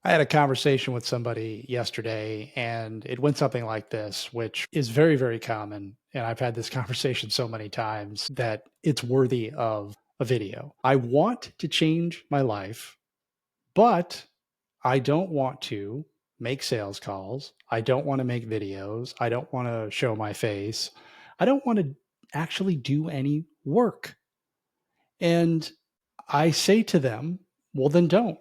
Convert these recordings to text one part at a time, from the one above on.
I had a conversation with somebody yesterday and it went something like this, which is very, very common. And I've had this conversation so many times that it's worthy of a video. I want to change my life, but I don't want to make sales calls. I don't want to make videos. I don't want to show my face. I don't want to actually do any work. And I say to them, well, then don't.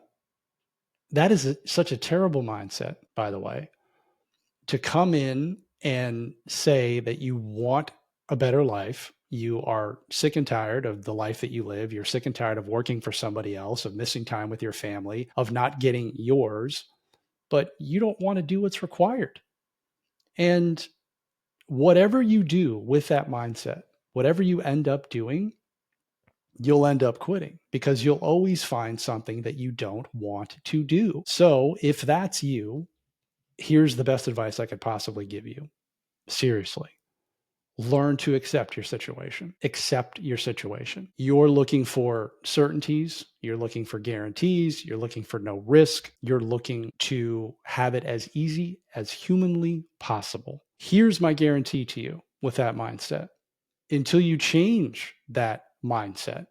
That is such a terrible mindset, by the way, to come in and say that you want a better life. You are sick and tired of the life that you live. You're sick and tired of working for somebody else, of missing time with your family, of not getting yours, but you don't want to do what's required. And whatever you do with that mindset, whatever you end up doing, you'll end up quitting because you'll always find something that you don't want to do. So if that's you, here's the best advice I could possibly give you. Seriously, learn to accept your situation. Accept your situation. You're looking for certainties. You're looking for guarantees. You're looking for no risk. You're looking to have it as easy as humanly possible. Here's my guarantee to you with that mindset. Until you change that mindset,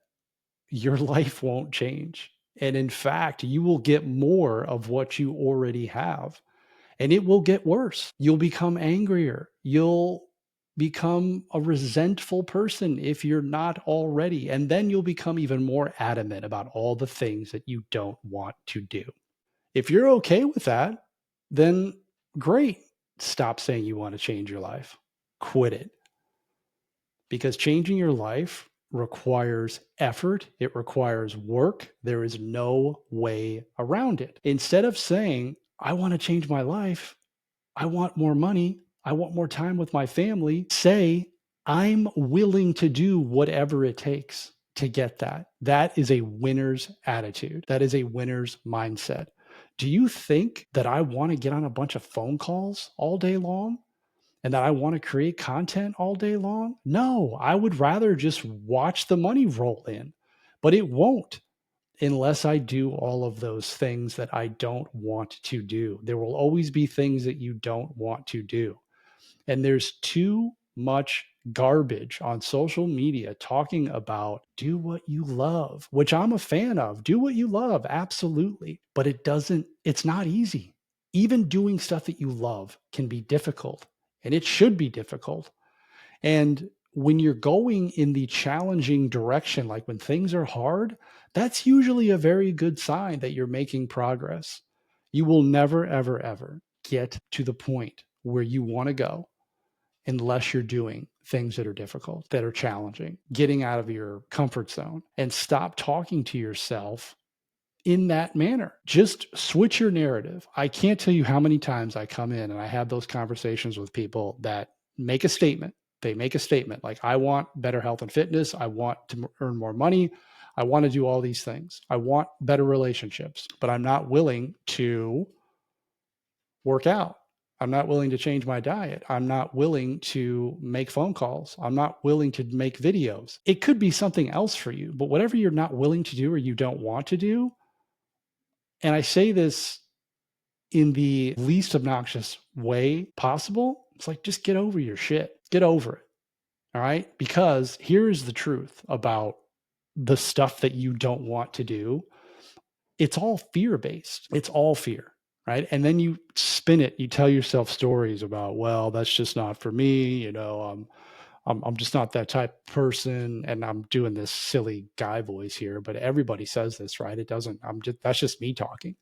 your life won't change. And in fact, you will get more of what you already have. And it will get worse. You'll become angrier. You'll become a resentful person if you're not already. And then you'll become even more adamant about all the things that you don't want to do. If you're okay with that, then great. Stop saying you want to change your life. Quit it. Because changing your life requires effort, it requires work. There is no way around it. Instead of saying, I want to change my life, I want more money, I want more time with my family, say, I'm willing to do whatever it takes to get that. That is a winner's attitude. That is a winner's mindset. Do you think that I want to get on a bunch of phone calls all day long? And that I want to create content all day long? No, I would rather just watch the money roll in, but it won't unless I do all of those things that I don't want to do. There will always be things that you don't want to do. And there's too much garbage on social media talking about do what you love, which I'm a fan of. Do what you love, absolutely. But it's not easy. Even doing stuff that you love can be difficult, and it should be difficult. And when you're going in the challenging direction, like when things are hard, that's usually a very good sign that you're making progress. You will never, ever, ever get to the point where you want to go unless you're doing things that are difficult, that are challenging, getting out of your comfort zone, and stop talking to yourself in that manner. Just switch your narrative. I can't tell you how many times I come in and I have those conversations with people that make a statement. They make a statement like, I want better health and fitness. I want to earn more money. I want to do all these things. I want better relationships, but I'm not willing to work out. I'm not willing to change my diet. I'm not willing to make phone calls. I'm not willing to make videos. It could be something else for you, but whatever you're not willing to do or you don't want to do, and I say this in the least obnoxious way possible, it's like just get over your shit. Get over it. All right? Because here's the truth about the stuff that you don't want to do. It's all fear-based. It's all fear, right? And then you spin it, you tell yourself stories about, well, that's just not for me, I'm just not that type of person, and I'm doing this silly guy voice here, but everybody says this, right? It doesn't that's just me talking.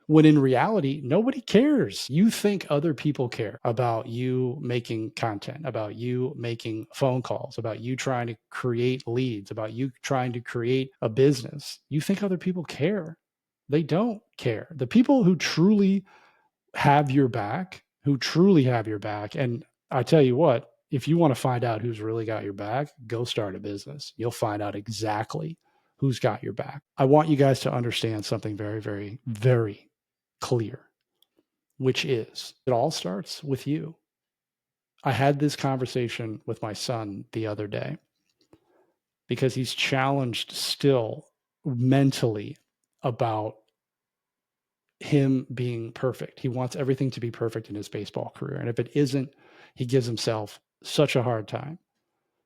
When in reality, nobody cares. You think other people care about you making content, about you making phone calls, about you trying to create leads, about you trying to create a business. You think other people care. They don't care. The people who truly have your back, and I tell you what, if you want to find out who's really got your back, go start a business. You'll find out exactly who's got your back. I want you guys to understand something very, very, very clear, which is it all starts with you. I had this conversation with my son the other day because he's challenged still mentally about him being perfect. He wants everything to be perfect in his baseball career. And if it isn't, he gives himself such a hard time.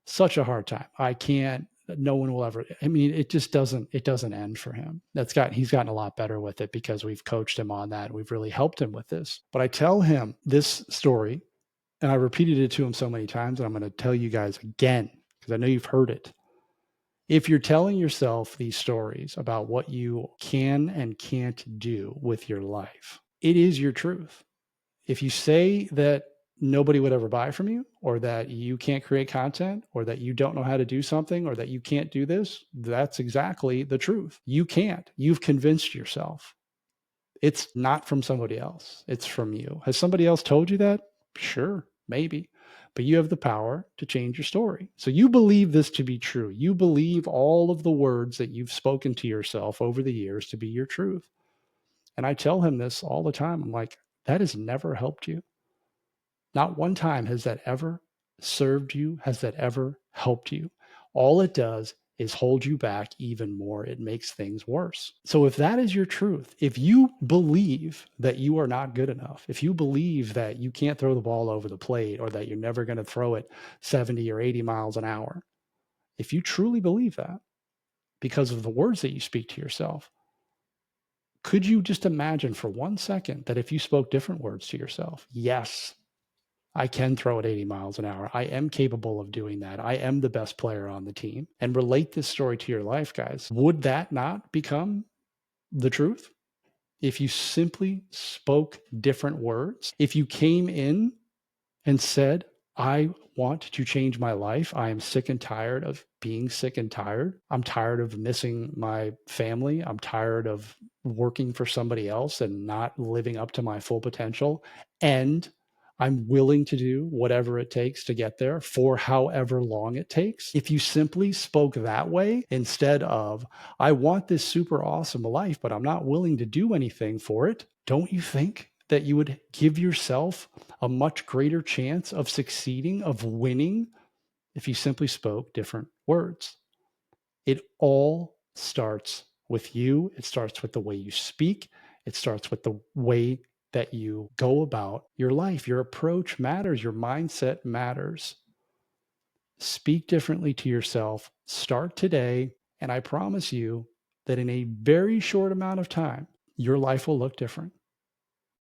Such a hard time. I can't, no one will ever, I mean, it doesn't end for him. He's gotten a lot better with it because we've coached him on that. We've really helped him with this. But I tell him this story, and I repeated it to him so many times, and I'm going to tell you guys again, because I know you've heard it. If you're telling yourself these stories about what you can and can't do with your life, it is your truth. If you say that nobody would ever buy from you, or that you can't create content, or that you don't know how to do something, or that you can't do this, that's exactly the truth. You can't. You've convinced yourself. It's not from somebody else. It's from you. Has somebody else told you that? Sure, maybe. But you have the power to change your story. So you believe this to be true. You believe all of the words that you've spoken to yourself over the years to be your truth. And I tell him this all the time. I'm like, that has never helped you. Not one time has that ever served you, has that ever helped you. All it does is hold you back even more. It makes things worse. So if that is your truth, if you believe that you are not good enough, if you believe that you can't throw the ball over the plate, or that you're never going to throw it 70 or 80 miles an hour, if you truly believe that because of the words that you speak to yourself, could you just imagine for 1 second that if you spoke different words to yourself? Yes, I can throw at 80 miles an hour. I am capable of doing that. I am the best player on the team. And relate this story to your life, guys. Would that not become the truth? If you simply spoke different words, if you came in and said, I want to change my life. I am sick and tired of being sick and tired. I'm tired of missing my family. I'm tired of working for somebody else and not living up to my full potential. And I'm willing to do whatever it takes to get there for however long it takes. If you simply spoke that way instead of, I want this super awesome life, but I'm not willing to do anything for it, don't you think that you would give yourself a much greater chance of succeeding, of winning, if you simply spoke different words? It all starts with you. It starts with the way you speak. It starts with the way that you go about your life. Your approach matters. Your mindset matters. Speak differently to yourself. Start today. And I promise you that in a very short amount of time, your life will look different.